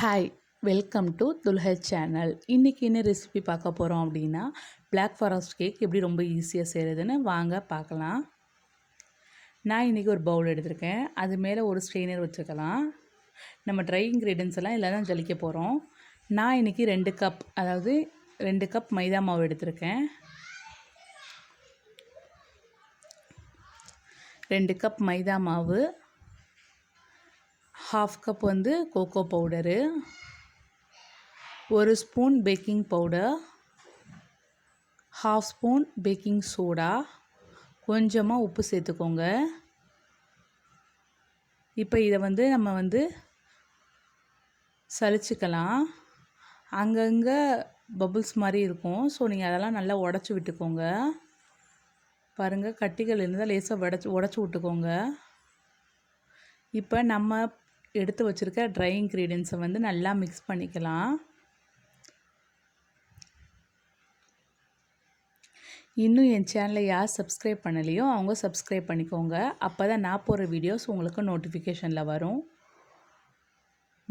Hi, welcome to Dulhar channel. இன்றைக்கி என்ன recipe பார்க்க போகிறோம் அப்படின்னா, பிளாக் ஃபாரஸ்ட் கேக் எப்படி ரொம்ப ஈஸியாக செய்கிறதுன்னு வாங்க பார்க்கலாம். நான் இன்றைக்கி ஒரு பவுல் எடுத்திருக்கேன். அது மேலே ஒரு ஸ்ட்ரெயினர் வச்சுக்கலாம். நம்ம ட்ரை இன்க்ரீடியன்ஸ் எல்லாம் இதில் தான் ஜலிக்க போகிறோம். நான் இன்றைக்கி 2 கப், அதாவது 2 கப் மைதா மாவு எடுத்திருக்கேன். 2 கப் மைதா மாவு, 1/2 கப் வந்து cocoa powder, 1 spoon baking powder, 1/2 spoon baking soda, கொஞ்சமாக உப்பு சேர்த்துக்கோங்க. இப்போ இதை நம்ம சலிச்சுக்கலாம். அங்கங்கே பபுள்ஸ் மாதிரி இருக்கும். ஸோ நீங்கள் அதெல்லாம் நல்லா உடச்சி விட்டுக்கோங்க. பாருங்கள், கட்டிகள் இருந்தால் லேசாக உடச்சி விட்டுக்கோங்க. இப்போ நம்ம எடுத்து வச்சுருக்க ட்ரை இன்க்ரீடியன்ஸை நல்லா மிக்ஸ் பண்ணிக்கலாம். இன்னும் என் சேனலை யார் சப்ஸ்கிரைப் பண்ணலையோ அவங்க சப்ஸ்கிரைப் பண்ணிக்கோங்க. அப்போ தான் நான் போடுற வீடியோஸ் உங்களுக்கு நோட்டிஃபிகேஷனில் வரும்.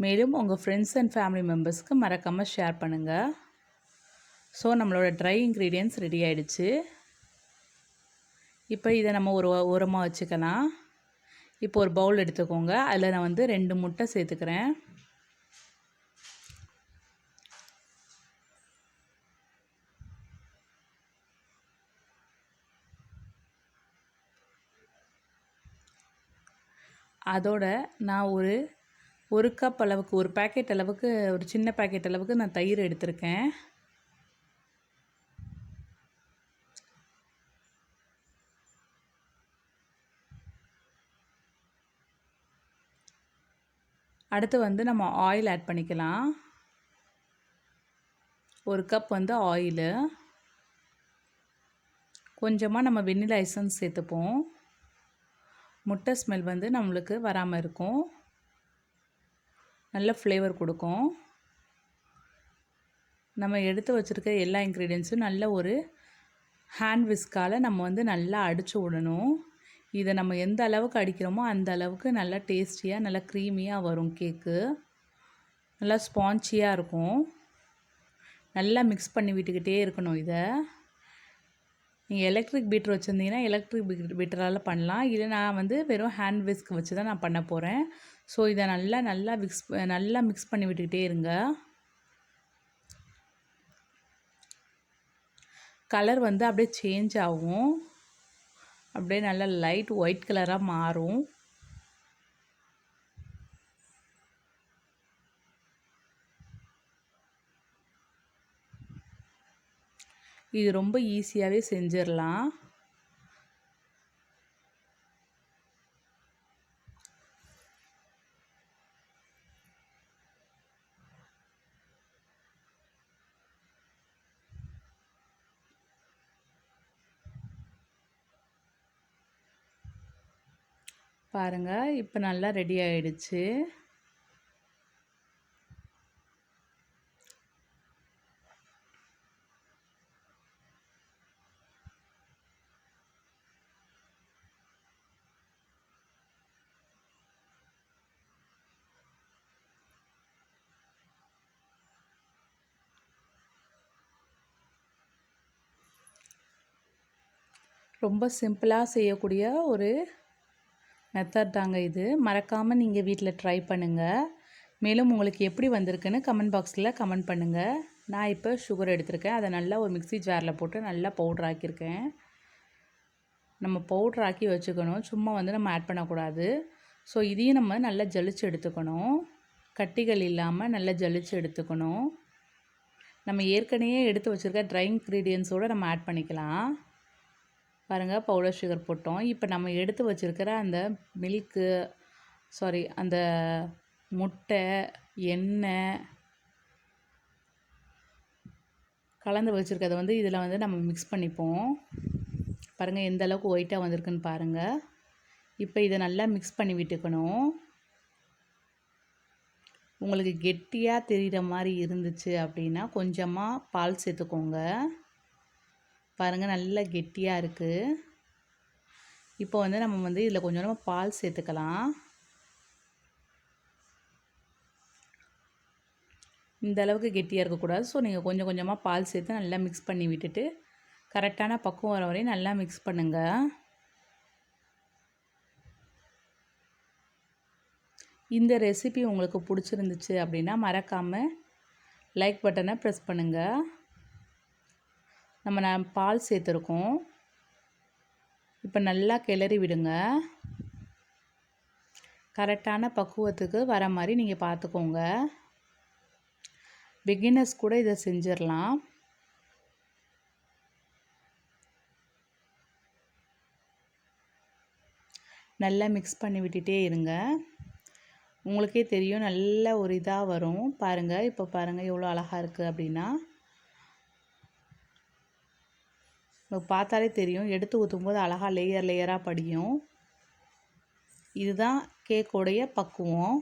மேலும் உங்கள் ஃப்ரெண்ட்ஸ் அண்ட் ஃபேமிலி மெம்பர்ஸ்க்கு மறக்காமல் ஷேர் பண்ணுங்கள். ஸோ நம்மளோட ட்ரை இன்க்ரீடியன்ட்ஸ் ரெடி ஆகிடுச்சு. இப்போ இதை நம்ம ஒரு ஓரமாக வச்சுக்கலாம். இப்போ ஒரு பவுல் எடுத்துக்கோங்க. அதில் நான் 2 முட்டை சேர்த்துக்கிறேன். அதோட நான் ஒரு கப் அளவுக்கு, ஒரு பேக்கெட் அளவுக்கு, ஒரு சின்ன பேக்கெட் அளவுக்கு நான் தயிர் எடுத்திருக்கேன். அடுத்து நம்ம ஆயில் ஆட் பண்ணிக்கலாம். ஒரு கப் ஆயிலு, கொஞ்சமாக நம்ம வெண்ணிலா எசன்ஸ் சேர்த்துப்போம். முட்டை ஸ்மெல் நம்மளுக்கு வராமல் இருக்கும், நல்ல ஃப்ளேவர் கொடுக்கும். நம்ம எடுத்து வச்சுருக்க எல்லா இன்க்ரீடியன்ஸும் நல்ல ஒரு ஹேண்ட் விஸ்கால் நம்ம நல்லா அடித்து விடணும். இதை நம்ம எந்த அளவுக்கு அடிக்கிறோமோ அந்த அளவுக்கு நல்லா டேஸ்டியாக, நல்லா க்ரீமியாக வரும் கேக்கு. நல்லா ஸ்பான்ச்சியாக இருக்கும். நல்லா மிக்ஸ் பண்ணி விட்டுக்கிட்டே இருக்கணும். இதை நீங்கள் எலக்ட்ரிக் பீட்டர் வச்சுருந்தீங்கன்னா எலக்ட்ரிக் பீட்டரால் பண்ணலாம். இல்லை நான் வெறும் ஹேண்ட் விஸ்க் வச்சு தான் நான் பண்ண போகிறேன். ஸோ இதை நல்லா மிக்ஸ் பண்ணி விட்டுக்கிட்டே இருங்க. கலர் அப்படியே சேஞ்ச் ஆகும். அப்படியே நல்லா லைட் ஒயிட் கலராக மாறும். இது ரொம்ப ஈஸியாகவே செஞ்சிடலாம். பாருங்கள், இப்போ நல்லா ரெடி ஆகிடுச்சு. ரொம்ப சிம்பிளாக செய்யக்கூடிய ஒரு மெத்தட் தாங்க இது. மறக்காமல் நீங்கள் வீட்டில் ட்ரை பண்ணுங்கள். மேலும் உங்களுக்கு எப்படி வந்திருக்குன்னு கமெண்ட் பாக்ஸில் கமெண்ட் பண்ணுங்கள். நான் இப்போ சுகர் எடுத்திருக்கேன். அதை நல்லா ஒரு மிக்ஸி ஜாரில் போட்டு நல்லா பவுட்ரு ஆக்கியிருக்கேன். நம்ம பவுட்ரு ஆக்கி வச்சுக்கணும், சும்மா நம்ம ஆட் பண்ணக்கூடாது. ஸோ இதையும் நம்ம நல்லா ஜலிச்சு எடுத்துக்கணும். கட்டிகள் இல்லாமல் நல்லா ஜலிச்சு எடுத்துக்கணும். நம்ம ஏற்கனவே எடுத்து வச்சுருக்க ட்ரை இன்க்ரீடியன்ஸோடு நம்ம ஆட் பண்ணிக்கலாம். பாருங்கள், பவுடர் சுகர் போட்டோம். இப்போ நம்ம எடுத்து வச்சுருக்கிற அந்த அந்த முட்டை, எண்ணெய் கலந்து வச்சுருக்கதை இதில் நம்ம மிக்ஸ் பண்ணிப்போம். பாருங்கள் எந்த அளவுக்கு ஒயிட்டாக வந்திருக்குன்னு பாருங்கள். இப்போ இதை நல்லா மிக்ஸ் பண்ணி விட்டுக்கணும். உங்களுக்கு கெட்டியாக தெரிகிற மாதிரி இருந்துச்சு அப்படின்னா கொஞ்சமாக பால் சேர்த்துக்கோங்க. பாருங்கள், நல்லா கெட்டியாக இருக்குது. இப்போ நம்ம இதில் கொஞ்சம் பால் சேர்த்துக்கலாம். இந்த அளவுக்கு கெட்டியாக இருக்கக்கூடாது. ஸோ நீங்கள் கொஞ்சம் கொஞ்சமாக பால் சேர்த்து நல்லா மிக்ஸ் பண்ணி விட்டுட்டு கரெக்டான பக்குவம் வர வரையும் நல்லா மிக்ஸ் பண்ணுங்கள். இந்த ரெசிபி உங்களுக்கு பிடிச்சிருந்துச்சு அப்படின்னா மறக்காமல் லைக் பட்டனை ப்ரெஸ் பண்ணுங்கள். நான் பால் சேர்த்துருக்கோம். இப்போ நல்லா கிளறி விடுங்க. கரெக்டான பக்குவத்துக்கு வர மாதிரி நீங்கள் பார்த்துக்கோங்க. பிகினர்ஸ் கூட இதை செஞ்சிடலாம். நல்லா மிக்ஸ் பண்ணி விட்டுட்டே இருங்க. உங்களுக்கே தெரியும் நல்ல ஒரு இதாக வரும். பாருங்கள், இப்போ பாருங்கள் எவ்வளோ அழகாக இருக்குது அப்படின்னா. உங்களுக்கு பார்த்தாலே தெரியும், எடுத்து ஊற்றும்போது அழகாக லேயர் லேயராக படியும். இதுதான் கேக்கோடைய பக்குவம்.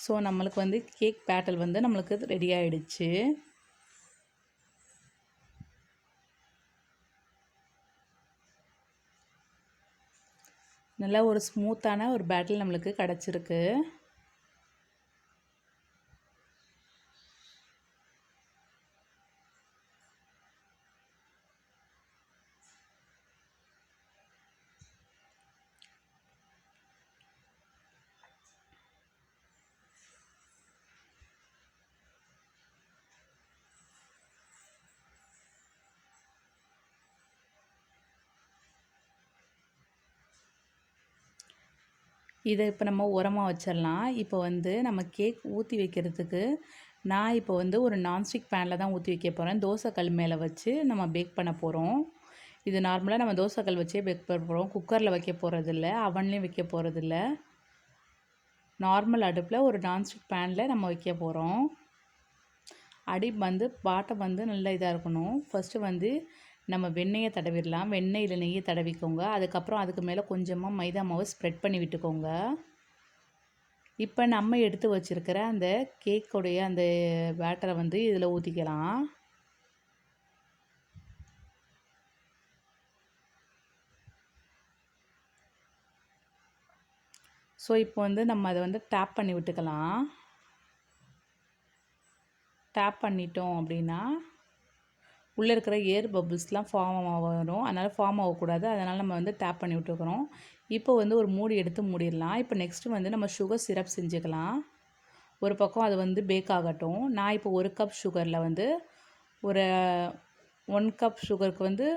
ஸோ நம்மளுக்கு கேக் பேட்டல் நம்மளுக்கு ரெடி ஆகிடுச்சு. நல்லா ஒரு ஸ்மூத்தான ஒரு பேட்டல் நம்மளுக்கு கிடச்சிருக்கு. இதை இப்போ நம்ம உரமாக வச்சிடலாம். இப்போ நம்ம கேக் ஊற்றி வைக்கிறதுக்கு நான் இப்போ ஒரு நான்ஸ்டிக் பேனில் தான் ஊற்றி வைக்க போகிறேன். தோசைக்கல் மேலே வச்சு நம்ம பேக் பண்ண போகிறோம். இது நார்மலாக நம்ம தோசைக்கல் வச்சே பேக் பண்ண போகிறோம். குக்கரில் வைக்க போகிறதில்ல, அவன்லேயும் வைக்க போகிறதில்ல. நார்மல் அடுப்பில் ஒரு நான்ஸ்டிக் பேனில் நம்ம வைக்க போகிறோம். அடி பாட்டம் நல்லா இதாக இருக்கணும். ஃபஸ்ட்டு நம்ம வெண்ணெயை தடவிடலாம். வெண்ணெயில் நெய்யை தடவிக்கோங்க. அதுக்கப்புறம் அதுக்கு மேலே கொஞ்சமாக மைதா மாவு ஸ்ப்ரெட் பண்ணி விட்டுக்கோங்க. இப்போ நம்ம எடுத்து வச்சுருக்கிற அந்த கேக்குடைய அந்த பேட்டரை இதில் ஊற்றிக்கலாம். ஸோ இப்போ நம்ம அதை டேப் பண்ணி விட்டுக்கலாம். டேப் பண்ணிட்டோம் அப்படின்னா உள்ளே இருக்கிற ஏர் பபுள்ஸ்லாம் ஃபார்ம் வரும். அதனால் ஃபார்ம் ஆகக்கூடாது. அதனால் நம்ம டேப் பண்ணி விட்டுருக்குறோம். இப்போ ஒரு மூடி எடுத்து மூடிடலாம். இப்போ நெக்ஸ்ட்டு நம்ம சுகர் சிரப் செஞ்சுக்கலாம். ஒரு பக்கம் அது பேக் ஆகட்டும். நான் இப்போ 1 கப் சுகரில் ஒரு 1 கப் சுகருக்கு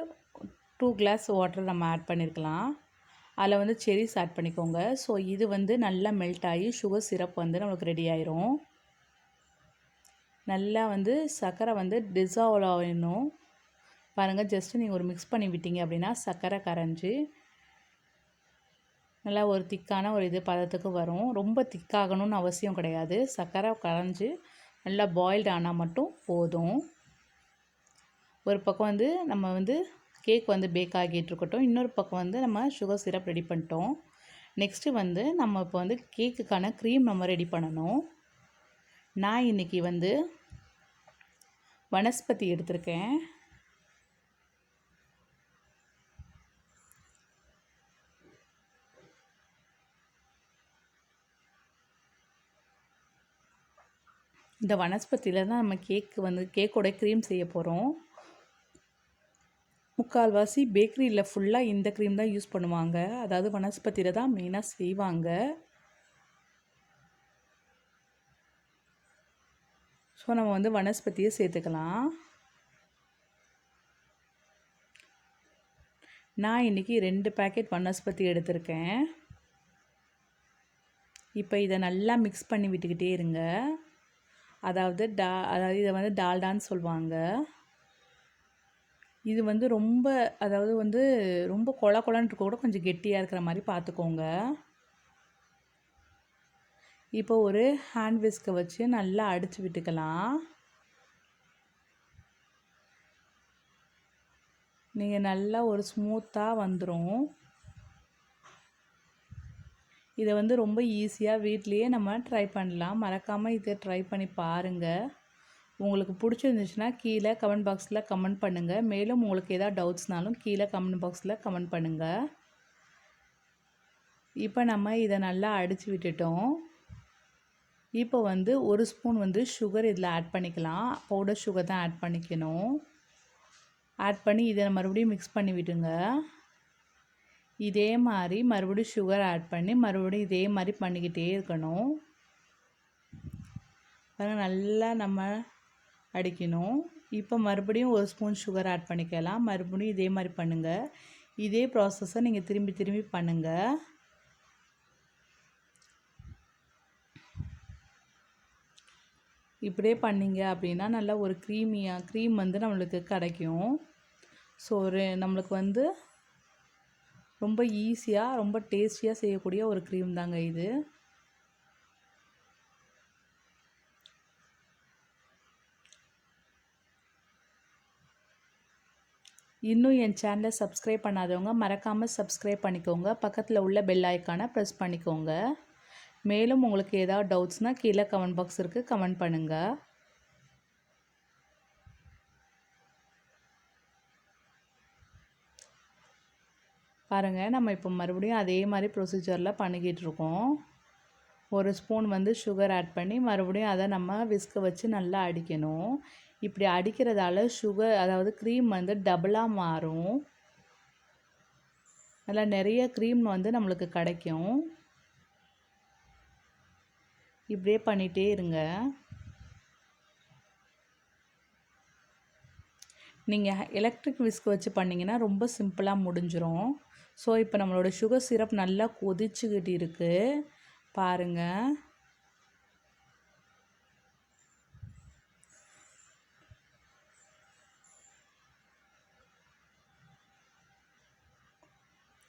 2 கிளாஸ் வாட்டர் நம்ம ஆட் பண்ணியிருக்கலாம். அதில் செரிஸ் ஆட் பண்ணிக்கோங்க. ஸோ இது நல்லா மெல்ட் ஆகி சுகர் சிரப் நம்மளுக்கு ரெடி ஆயிரும். நல்லா சர்க்கரை டிசால்வ் ஆகணும். பாருங்கள், ஜஸ்ட்டு நீங்கள் ஒரு மிக்ஸ் பண்ணி விட்டீங்க அப்படின்னா சர்க்கரை கரைஞ்சி நல்லா ஒரு திக்கான ஒரு பதத்துக்கு வரும். ரொம்ப திக்காகணும்னு அவசியம் கிடையாது. சர்க்கரை கரைஞ்சி நல்லா பாயில்டு ஆனால் மட்டும் போதும். ஒரு பக்கம் நம்ம கேக் பேக் ஆகிட்டு இருக்கட்டும். இன்னொரு பக்கம் நம்ம சுகர் சிரப் ரெடி பண்ணிட்டோம். நெக்ஸ்ட்டு நம்ம இப்போ கேக்குக்கான க்ரீம் நம்ம ரெடி பண்ணணும். நான் இன்றைக்கி வனஸ்பதி எடுத்திருக்கேன். இந்த வனஸ்பதியில் தான் நம்ம கேக்கோட க்ரீம் செய்ய போகிறோம். முக்கால்வாசி பேக்கரியில் ஃபுல்லாக இந்த க்ரீம் தான் யூஸ் பண்ணுவாங்க. அதாவது வனஸ்பதியில் தான் மெயினாக செய்வாங்க. ஸோ நம்ம வனஸ்பதியை சேர்த்துக்கலாம். நான் இன்றைக்கி 2 பேக்கெட் வனஸ்பதி எடுத்திருக்கேன். இப்போ இதை நல்லா மிக்ஸ் பண்ணி விட்டுக்கிட்டே இருங்க. அதாவது இதை டால்டான்னு சொல்லுவாங்க. இது ரொம்ப ரொம்ப கொல கொலன்னு இருக்க கூட கொஞ்சம் கெட்டியாக இருக்கிற மாதிரி பார்த்துக்கோங்க. இப்போ ஒரு ஹேண்ட் விஸ்கை வச்சு நல்லா அடித்து விட்டுக்கலாம். நீங்கள் நல்லா ஒரு ஸ்மூத்தாக வந்துடும். இதை ரொம்ப ஈஸியாக வீட்லேயே நம்ம ட்ரை பண்ணலாம். மறக்காமல் இதை ட்ரை பண்ணி பாருங்கள். உங்களுக்கு பிடிச்சிருந்துச்சுன்னா கீழே கமெண்ட் பாக்ஸில் கமெண்ட் பண்ணுங்கள். மேலும் உங்களுக்கு எதாவது டவுட்ஸ்னாலும் கீழே கமெண்ட் பாக்ஸில் கமெண்ட் பண்ணுங்கள். இப்போ நம்ம இதை நல்லா அடித்து விட்டுட்டோம். இப்போ வந்து 1 ஸ்பூன் வந்து சுகர் இதில் ஆட் பண்ணிக்கலாம். பவுடர் சுகர் தான் ஆட் பண்ணிக்கணும். ஆட் பண்ணி இதை மறுபடியும் மிக்ஸ் பண்ணி விடுங்க. இதே மாதிரி மறுபடியும் சுகர் ஆட் பண்ணி மறுபடியும் இதே மாதிரி பண்ணிக்கிட்டே இருக்கணும். நல்லா நம்ம அடிக்கணும். இப்போ மறுபடியும் 1 ஸ்பூன் சுகர் ஆட் பண்ணிக்கலாம். மறுபடியும் இதே மாதிரி பண்ணுங்கள். இதே ப்ராசஸை நீங்கள் திரும்பி திரும்பி பண்ணுங்கள். இப்படியே பண்ணிங்க அப்படின்னா நல்லா ஒரு க்ரீம் வந்து நம்மளுக்கு கிடைக்கும். ஸோ நம்மளுக்கு வந்து ரொம்ப ஈஸியாக ரொம்ப டேஸ்டியாக செய்யக்கூடிய ஒரு க்ரீம் தாங்க இது. இன்னும் என் சேனலை சப்ஸ்கிரைப் பண்ணாதவங்க மறக்காமல் சப்ஸ்கிரைப் பண்ணிக்கோங்க. பக்கத்தில் உள்ள பெல் ஐக்கானை ப்ரெஸ் பண்ணிக்கோங்க. மேலும் உங்களுக்கு ஏதாவது டவுட்ஸ்னால் கீழே கமெண்ட் பாக்ஸ் இருக்குது, கமெண்ட் பண்ணுங்கள். பாருங்கள், நம்ம இப்போ மறுபடியும் அதே மாதிரி ப்ரொசீஜரில் பண்ணிக்கிட்டு இருக்கோம். 1 ஸ்பூன் வந்து சுகர் ஆட் பண்ணி மறுபடியும் அதை நம்ம விஸ்க வச்சு நல்லா அடிக்கணும். இப்படி அடிக்கிறதால சுகர் அதாவது க்ரீம் வந்து டபுளாக மாறும். நல்லா நிறைய க்ரீம் வந்து நம்மளுக்கு கிடைக்கும். இப்படியே பண்ணிகிட்டே இருங்க. நீங்கள் எலக்ட்ரிக் விஸ்க் வச்சு பண்ணிங்கன்னா ரொம்ப சிம்பிளாக முடிஞ்சிடும். ஸோ இப்போ நம்மளோட சுகர் சிரப் நல்லா கொதிச்சுக்கிட்டு இருக்குது பாருங்கள்.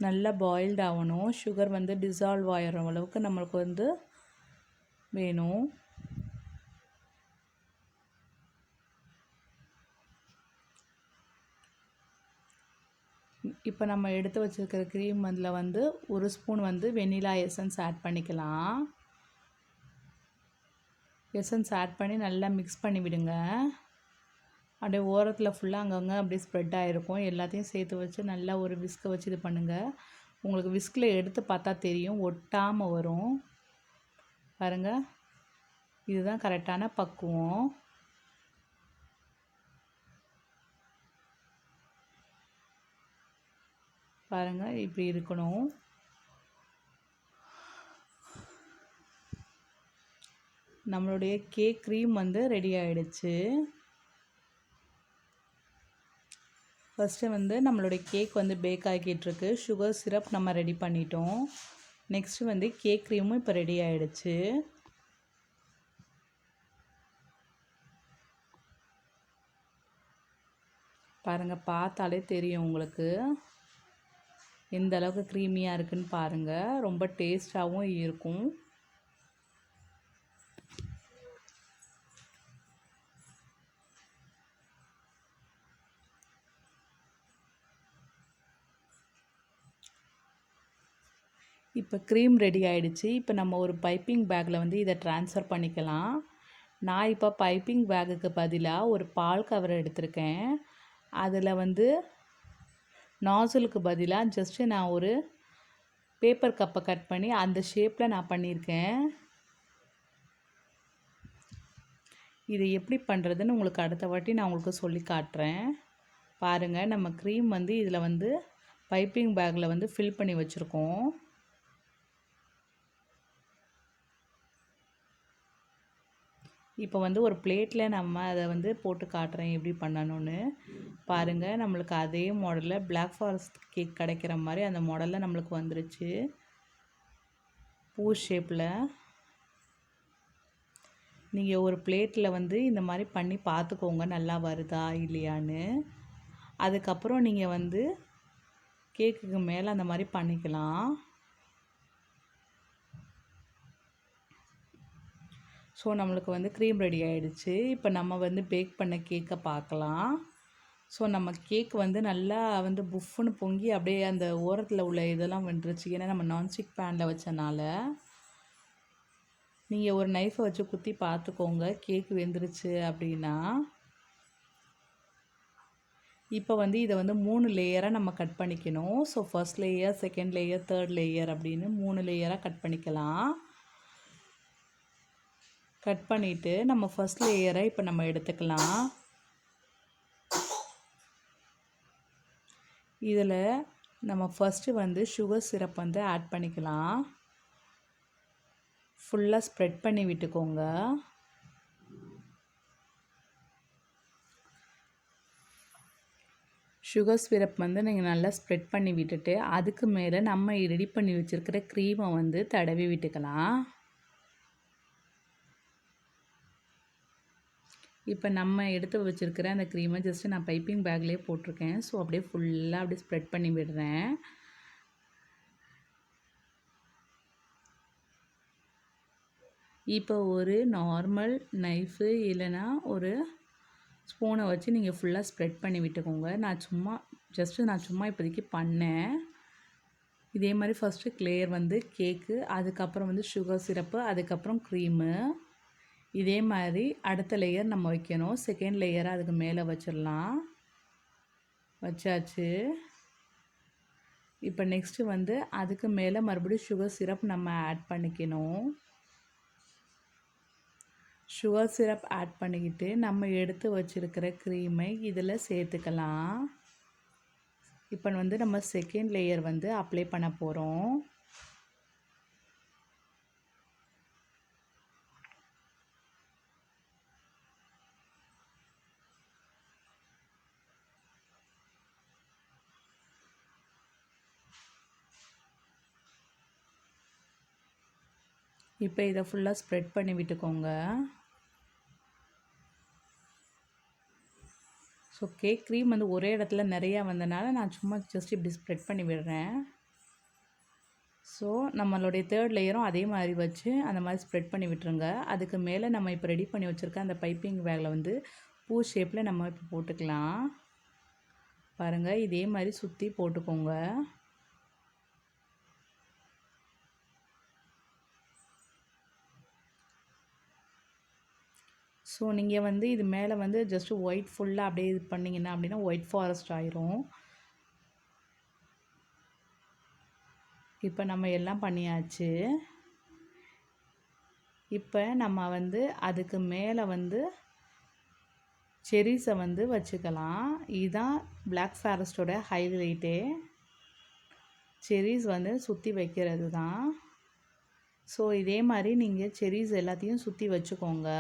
நல்லா பாயில்ட் ஆகணும். சுகர் வந்து டிசால்வ் ஆகிற அளவுக்கு நம்மளுக்கு வந்து வேணும். இப்போ நம்ம எடுத்து வச்சுருக்கிற க்ரீம் அதில் வந்து 1 ஸ்பூன் வந்து வெண்ணிலா எசன்ஸ் ஆட் பண்ணிக்கலாம். எசன்ஸ் ஆட் பண்ணி நல்லா மிக்ஸ் பண்ணி விடுங்க. அப்படியே ஓரத்தில் ஃபுல்லாக அங்கங்கே அப்படியே ஸ்ப்ரெட் ஆகிருக்கும். எல்லாத்தையும் சேர்த்து வச்சு நல்லா ஒரு விஸ்கை வச்சு இது பண்ணுங்கள். உங்களுக்கு விஸ்கில் எடுத்து பார்த்தா தெரியும், ஒட்டாமல் வரும் பாருங்கள். இதுதான் கரெக்டான பக்குவம். பாருங்கள், இப்படி இருக்கணும். நம்மளுடைய கேக் க்ரீம் வந்து ரெடி ஆகிடுச்சு. ஃபஸ்ட்டு வந்து நம்மளுடைய கேக் வந்து பேக் ஆகிட்டுருக்கு. சுகர் சிரப் நம்ம ரெடி பண்ணிட்டோம். நெக்ஸ்ட்டு வந்து கேக் க்ரீமும் இப்போ ரெடி ஆகிடுச்சு. பாருங்கள், பார்த்தாலே தெரியும் உங்களுக்கு எந்த அளவுக்கு க்ரீமியாக இருக்குதுன்னு பாருங்கள். ரொம்ப டேஸ்ட்டாகவும் இருக்கும். இப்போ க்ரீம் ரெடி ஆகிடுச்சு. இப்போ நம்ம ஒரு பைப்பிங் பேக்கில் வந்து இதை ட்ரான்ஸ்ஃபர் பண்ணிக்கலாம். நான் இப்போ பைப்பிங் பேக்குக்கு பதிலாக ஒரு பால் கவர் எடுத்திருக்கேன். அதில் வந்து நாசிலுக்கு பதிலாக ஜஸ்ட்டு நான் ஒரு பேப்பர் கப்பை கட் பண்ணி அந்த ஷேப்பில் நான் பண்ணியிருக்கேன். இதை எப்படி பண்ணுறதுன்னு உங்களுக்கு அடுத்த வாட்டி நான் உங்களுக்கு சொல்லி காட்டுறேன். பாருங்கள், நம்ம க்ரீம் வந்து இதில் வந்து பைப்பிங் பேக்கில் வந்து ஃபில் பண்ணி வச்சுருக்கோம். இப்போ வந்து ஒரு பிளேட்டில் நம்ம அதை வந்து போட்டு காட்டுறேன் எப்படி பண்ணணும்னு. பாருங்கள், நம்மளுக்கு அதே மாடலில் பிளாக் ஃபாரஸ்ட் கேக் கிடைக்கிற மாதிரி அந்த மாடலில் நம்மளுக்கு வந்துருச்சு. பூ ஷேப்பில். நீங்கள் ஒரு பிளேட்டில் வந்து இந்த மாதிரி பண்ணி பார்த்துக்கோங்க நல்லா வருதா இல்லையான்னு. அதுக்கப்புறம் நீங்கள் வந்து கேக்குக்கு மேலே அந்த மாதிரி பண்ணிக்கலாம். ஸோ நம்மளுக்கு வந்து க்ரீம் ரெடி ஆகிடுச்சு. இப்போ நம்ம வந்து பேக் பண்ண கேக்கை பார்க்கலாம். ஸோ நம்ம கேக் வந்து நல்லா வந்து புஃப்னு பொங்கி அப்படியே அந்த ஓரத்தில் உள்ள இதெல்லாம் வந்துருச்சு. ஏன்னா நம்ம நான்ஸ்டிக் பேனில் வச்சனால. நீங்கள் ஒரு நைஃபை வச்சு குத்தி பார்த்துக்கோங்க கேக் வெந்துருச்சு அப்படின்னா. இப்போ வந்து இதை வந்து 3 லேயராக நம்ம கட் பண்ணிக்கணும். So first layer, second layer, third layer அப்படின்னு 3 லேயராக கட் பண்ணிக்கலாம். கட் பண்ணிவிட்டு நம்ம ஃபர்ஸ்ட் லேயரை இப்போ நம்ம எடுத்துக்கலாம். இதில் நம்ம ஃபஸ்ட்டு வந்து சுகர் சிரப் வந்து ஆட் பண்ணிக்கலாம். ஃபுல்லாக ஸ்ப்ரெட் பண்ணி விட்டுக்கோங்க. சுகர் சிரப் வந்து நீங்கள் நல்லா ஸ்ப்ரெட் பண்ணி விட்டுட்டு அதுக்கு மேலே நம்ம ரெடி பண்ணி வச்சுருக்கிற க்ரீமை வந்து தடவி விட்டுக்கலாம். இப்போ நம்ம எடுத்து வச்சுருக்கிற அந்த க்ரீமை ஜஸ்ட்டு நான் பைப்பிங் பேக்லேயே போட்டிருக்கேன். ஸோ அப்படியே ஃபுல்லாக அப்படியே ஸ்ப்ரெட் பண்ணி விடுறேன். இப்போ ஒரு நார்மல் நைஃபு இல்லைன்னா ஒரு ஸ்பூனை வச்சு நீங்கள் ஃபுல்லாக ஸ்ப்ரெட் பண்ணி விட்டுக்கோங்க. நான் சும்மா இப்போதைக்கு பண்ணேன். இதே மாதிரி ஃபஸ்ட்டு லேயர் வந்து கேக்கு, அதுக்கப்புறம் வந்து சுகர் சிரப்பு, அதுக்கப்புறம் க்ரீமு. இதே மாதிரி அடுத்த லேயர் நம்ம வைக்கணும். செகண்ட் லேயரை அதுக்கு மேலே வச்சிடலாம். வச்சாச்சு. இப்போ நெக்ஸ்ட்டு வந்து அதுக்கு மேலே மறுபடியும் சுகர் சிரப் நம்ம ஆட் பண்ணிக்கணும். சுகர் சிரப் ஆட் பண்ணிக்கிட்டு நம்ம எடுத்து வச்சுருக்கிற க்ரீமை இதில் சேர்த்துக்கலாம். இப்போ வந்து நம்ம செகண்ட் லேயர் வந்து அப்ளை பண்ண போகிறோம். இப்போ இதை ஃபுல்லாக ஸ்ப்ரெட் பண்ணி விட்டுக்கோங்க. ஸோ கேக் க்ரீம் வந்து ஒரே இடத்துல நிறையா வந்தனால நான் சும்மா ஜஸ்ட் இப்படி ஸ்ப்ரெட் பண்ணி விடுறேன். ஸோ நம்மளுடைய தேர்ட் லேயரும் அதே மாதிரி வச்சு அந்த மாதிரி ஸ்ப்ரெட் பண்ணி விட்டுருங்க. அதுக்கு மேலே நம்ம இப்போ ரெடி பண்ணி வச்சுருக்க அந்த பைப்பிங் பேக்கில் வந்து பூ ஷேப்பில் நம்ம இப்போ போட்டுக்கலாம். பாருங்கள், இதே மாதிரி சுற்றி போட்டுக்கோங்க. ஸோ நீங்கள் வந்து இது மேலே வந்து ஜஸ்ட்டு ஒயிட் ஃபுல்லாக அப்படியே இது பண்ணிங்கன்னா அப்படின்னா ஒயிட் ஃபாரஸ்ட் ஆயிரும். இப்போ நம்ம எல்லாம் பண்ணியாச்சு. இப்போ நம்ம வந்து அதுக்கு மேலே வந்து செரிஸை வந்து வச்சுக்கலாம். இதுதான் பிளாக் ஃபாரஸ்ட்டோட ஹைலைட்டே. செரிஸ் வந்து சுற்றி வைக்கிறது தான். ஸோ இதே மாதிரி நீங்கள் செரிஸ் எல்லாத்தையும் சுற்றி வச்சுக்கோங்க.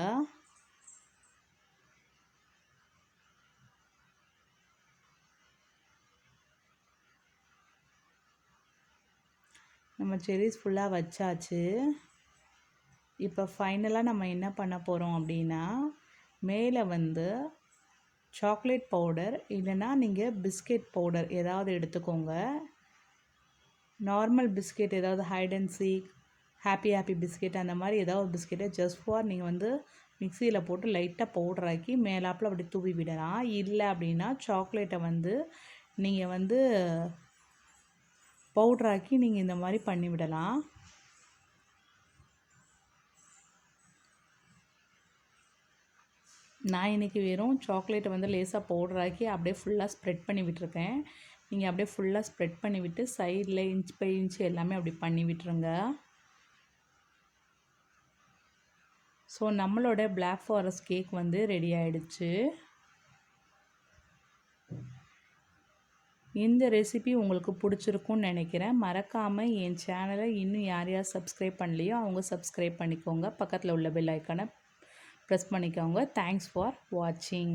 நம்ம செரிஸ் ஃபுல்லாக வச்சாச்சு. இப்போ ஃபைனலாக நம்ம என்ன பண்ண போகிறோம் அப்படின்னா, மேலே வந்து சாக்லேட் பவுடர் இல்லைன்னா நீங்கள் பிஸ்கெட் பவுடர் ஏதாவது எடுத்துக்கோங்க. நார்மல் பிஸ்கெட் ஏதாவது Hide and Seek, happy biscuit அந்த மாதிரி ஏதாவது பிஸ்கெட்டை ஜஸ்ட் ஃபார் நீங்கள் வந்து மிக்சியில் போட்டு லைட்டாக பவுடர் ஆக்கி மேலாப்பில் அப்படி தூவி விடலாம். இல்லை அப்படின்னா சாக்லேட்டை வந்து நீங்கள் வந்து பவுட்ராக்கி நீங்கள் இந்த மாதிரி பண்ணி விடலாம். நான் இன்றைக்கி வெறும் சாக்லேட்டை வந்து லேசாக பவுடராக்கி அப்படியே ஃபுல்லாக ஸ்ப்ரெட் பண்ணி விட்டுருக்கேன். நீங்கள் அப்படியே ஃபுல்லாக ஸ்ப்ரெட் பண்ணி விட்டு சைடில் இன்ச் பை இன்ச் எல்லாமே அப்படி பண்ணி விட்டுருங்க. ஸோ நம்மளோட பிளாக் ஃபாரஸ்ட் கேக் வந்து ரெடி ஆகிடுச்சு. இந்த ரெசிபி உங்களுக்கு பிடிச்சிருக்குன்னு நினைக்கிறேன். மறக்காமல் என் சேனலை இன்னும் யார் சப்ஸ்கிரைப் பண்ணலையோ அவங்க சப்ஸ்கிரைப் பண்ணிக்கோங்க. பக்கத்தில் உள்ள பெல் ஐக்கானை ப்ரெஸ் பண்ணிக்கோங்க. தேங்க்ஸ் ஃபார் வாட்சிங்.